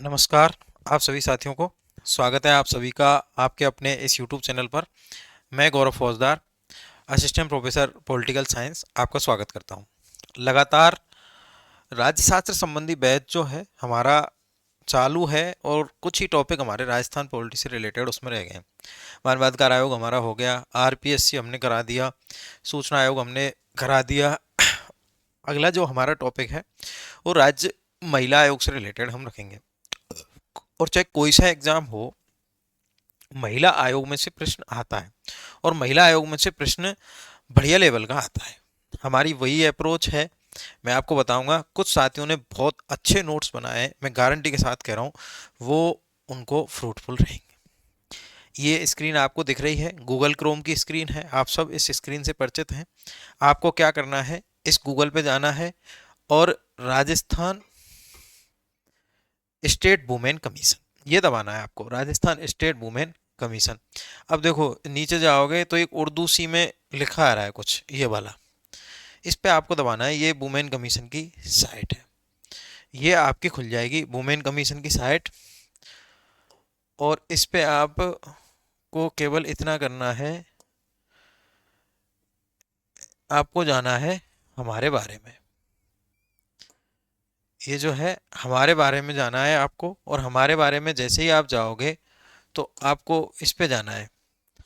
नमस्कार। आप सभी साथियों को स्वागत है आप सभी का आपके अपने इस YouTube चैनल पर। मैं गौरव फौजदार, असिस्टेंट प्रोफेसर पॉलिटिकल साइंस, आपका स्वागत करता हूं। लगातार राज्यशास्त्र संबंधी बैच जो है हमारा चालू है और कुछ ही टॉपिक हमारे राजस्थान पॉलिटी से रिलेटेड उसमें रह गए हैं। मानवाधिकार आयोग हमारा हो गया, आरपीएससी हमने करा दिया, सूचना आयोग हमने करा दिया। अगला जो हमारा टॉपिक है वो राज्य महिला आयोग से रिलेटेड हम रखेंगे। और चाहे कोई सा एग्जाम हो, महिला आयोग में से प्रश्न आता है और महिला आयोग में से प्रश्न बढ़िया लेवल का आता है। हमारी वही अप्रोच है। मैं आपको बताऊंगा, कुछ साथियों ने बहुत अच्छे नोट्स बनाए हैं, मैं गारंटी के साथ कह रहा हूँ वो उनको फ्रूटफुल रहेंगे। ये स्क्रीन आपको दिख रही है, गूगल क्रोम की स्क्रीन है, आप सब इस स्क्रीन से परिचित हैं। आपको क्या करना है, इस गूगल पे जाना है और राजस्थान स्टेट वुमेन कमीशन ये दबाना है आपको, राजस्थान स्टेट वुमेन कमीशन। अब देखो नीचे जाओगे तो एक उर्दू सी में लिखा आ रहा है कुछ ये वाला, इस पे आपको दबाना है। ये वुमेन कमीशन की साइट है, ये आपकी खुल जाएगी वुमेन कमीशन की साइट। और इस पे आप को केवल इतना करना है, आपको जाना है हमारे बारे में। ये जो है हमारे बारे में जाना है आपको, और हमारे बारे में जैसे ही आप जाओगे तो आपको इस पे जाना है,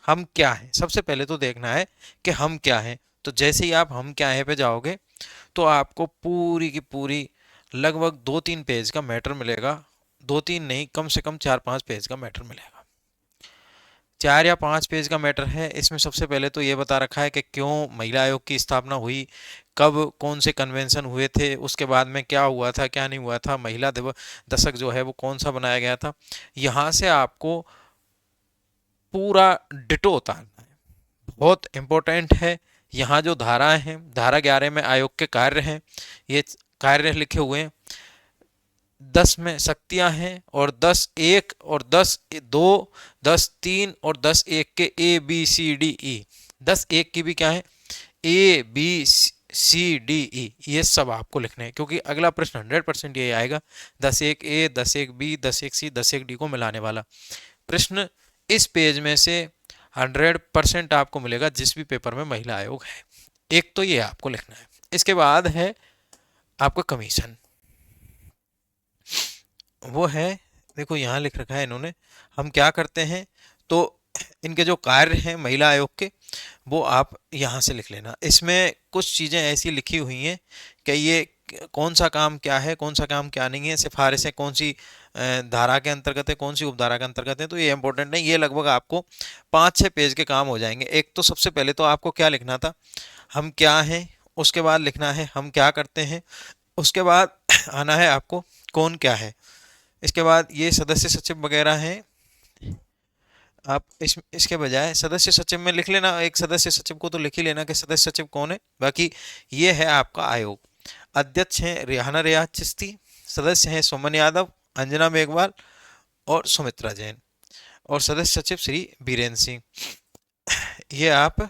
हम क्या हैं। सबसे पहले तो देखना है कि हम क्या हैं। तो जैसे ही आप हम क्या हैं पे जाओगे तो आपको पूरी की पूरी लगभग 2-3 पेज का मैटर मिलेगा। 2-3 नहीं, कम से कम 4-5 पेज का मैटर मिलेगा। 4 या 5 पेज का मैटर है। इसमें सबसे पहले तो ये बता रखा है कि क्यों महिला आयोग की स्थापना हुई, कब कौन से कन्वेंशन हुए थे, उसके बाद में क्या हुआ था क्या नहीं हुआ था, महिला दिवस दशक जो है वो कौन सा बनाया गया था। यहाँ से आपको पूरा डिटो उतारना है, बहुत इंपॉर्टेंट है। यहाँ जो धाराएं हैं, धारा 11 में आयोग के कार्य हैं, ये कार्य लिखे हुए हैं। 10 में शक्तियां हैं और 10(1) और 10(2), 10(3) और 10(1) के ABCDE। 10(1) की भी क्या है, ABCDE, ये सब आपको लिखने हैं क्योंकि अगला प्रश्न 100% ये आएगा। 10(1)A, 10(1)B, 10(1)C, 10(1)D को मिलाने वाला प्रश्न इस पेज में से 100% आपको मिलेगा जिस भी पेपर में महिला आयोग है। एक तो ये आपको लिखना है। इसके बाद है आपका कमीशन, वो है, देखो यहाँ लिख रखा है इन्होंने, हम क्या करते हैं। तो इनके जो कार्य हैं महिला आयोग के, वो आप यहाँ से लिख लेना। इसमें कुछ चीज़ें ऐसी लिखी हुई हैं कि ये कौन सा काम क्या है, कौन सा काम क्या नहीं है, सिफारिशें कौन सी धारा के अंतर्गत है, कौन सी उपधारा के अंतर्गत है, तो ये इंपॉर्टेंट नहीं। ये लगभग आपको 5-6 पेज के काम हो जाएंगे। एक तो सबसे पहले तो आपको क्या लिखना था, हम क्या हैं। उसके बाद लिखना है हम क्या करते हैं। उसके बाद आना है आपको कौन क्या है। इसके बाद ये सदस्य सचिव वगैरह हैं। आप इसके बजाय सदस्य सचिव में लिख लेना, एक सदस्य सचिव को तो लिख ही लेना कि सदस्य सचिव कौन है। बाकी ये है आपका आयोग। अध्यक्ष हैं रिहाना रियाज चिश्ती, सदस्य हैं सुमन यादव, अंजना मेघवाल और सुमित्रा जैन, और सदस्य सचिव श्री बीरेन्द्र सिंह। ये आप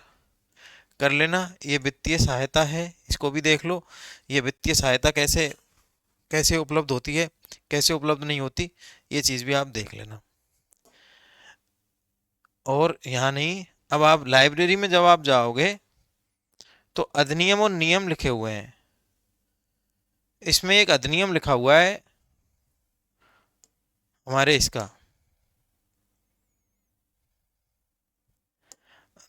कर लेना। ये वित्तीय सहायता है, इसको भी देख लो। ये वित्तीय सहायता कैसे कैसे उपलब्ध होती है, कैसे उपलब्ध नहीं होती, ये चीज़ भी आप देख लेना। और यहाँ नहीं, अब आप लाइब्रेरी में जब आप जाओगे तो अधिनियम और नियम लिखे हुए हैं। इसमें एक अधिनियम लिखा हुआ है हमारे इसका,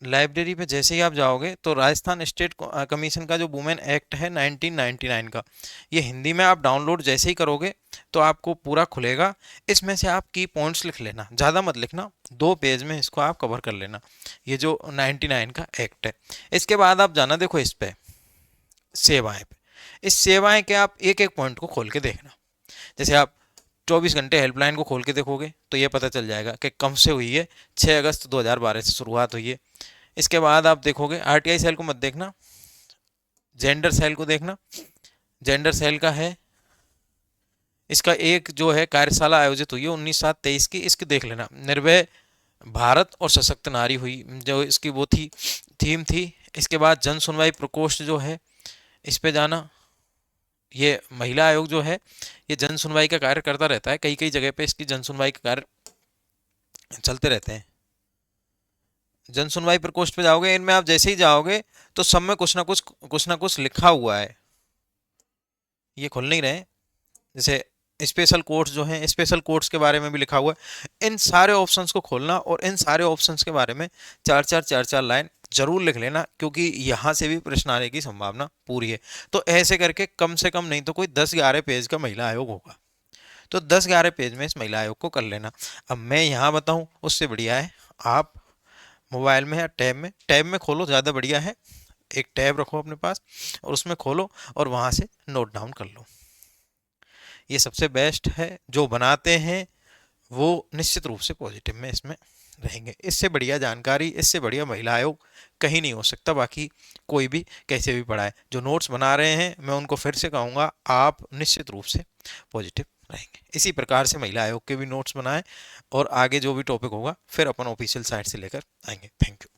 लाइब्रेरी पे जैसे ही आप जाओगे तो राजस्थान स्टेट कमीशन का जो वुमेन एक्ट है 1999 का, ये हिंदी में आप डाउनलोड जैसे ही करोगे तो आपको पूरा खुलेगा। इसमें से आप की पॉइंट्स लिख लेना, ज़्यादा मत लिखना, 2 पेज में इसको आप कवर कर लेना, ये जो 99 का एक्ट है। इसके बाद आप जाना, देखो इस पे सेवाएं पे, इस सेवाएं के आप एक एक पॉइंट को खोल के देखना। जैसे आप 24 घंटे हेल्पलाइन को खोल के देखोगे तो ये पता चल जाएगा कि कब से हुई है, 6 अगस्त 2012 से शुरुआत हुई है। इसके बाद आप देखोगे आरटीआई सेल को मत देखना, जेंडर सेल को देखना। जेंडर सेल का है, इसका एक जो है कार्यशाला आयोजित हुई है 19/7/23 की, इसकी देख लेना। निर्भय भारत और सशक्त नारी हुई, जो इसकी वो थी, थीम थी। इसके बाद जन सुनवाई प्रकोष्ठ जो है, इस पे जाना, ये महिला आयोग जो है ये जन सुनवाई का कार्य करता रहता है, कई कई जगह पे इसकी जन सुनवाई के कार्य चलते रहते हैं। जन सुनवाई प्रकोष्ठ पे जाओगे, इनमें आप जैसे ही जाओगे तो सब में कुछ ना कुछ लिखा हुआ है। ये खुल नहीं रहे। जैसे स्पेशल कोर्ट्स जो हैं, स्पेशल कोर्ट्स के बारे में भी लिखा हुआ है। इन सारे ऑप्शंस को खोलना और इन सारे ऑप्शंस के बारे में चार चार लाइन जरूर लिख लेना, क्योंकि यहाँ से भी प्रश्न आने की संभावना पूरी है। तो ऐसे करके कम से कम नहीं तो कोई 10-11 पेज का महिला आयोग होगा। तो 10-11 पेज में इस महिला आयोग को कर लेना। अब मैं यहाँ बताऊँ उससे बढ़िया है आप मोबाइल में या टैब में खोलो, ज़्यादा बढ़िया है। एक टैब रखो अपने पास और उसमें खोलो और वहाँ से नोट डाउन कर लो। ये सबसे बेस्ट है। जो बनाते हैं वो निश्चित रूप से पॉजिटिव में इसमें रहेंगे। इससे बढ़िया जानकारी, इससे बढ़िया महिला आयोग कहीं नहीं हो सकता। बाकी कोई भी कैसे भी पढ़ाए, जो नोट्स बना रहे हैं मैं उनको फिर से कहूँगा, आप निश्चित रूप से पॉजिटिव रहेंगे। इसी प्रकार से महिला आयोग के भी नोट्स बनाएं और आगे जो भी टॉपिक होगा फिर अपन ऑफिशियल साइट से लेकर आएंगे। Thank you.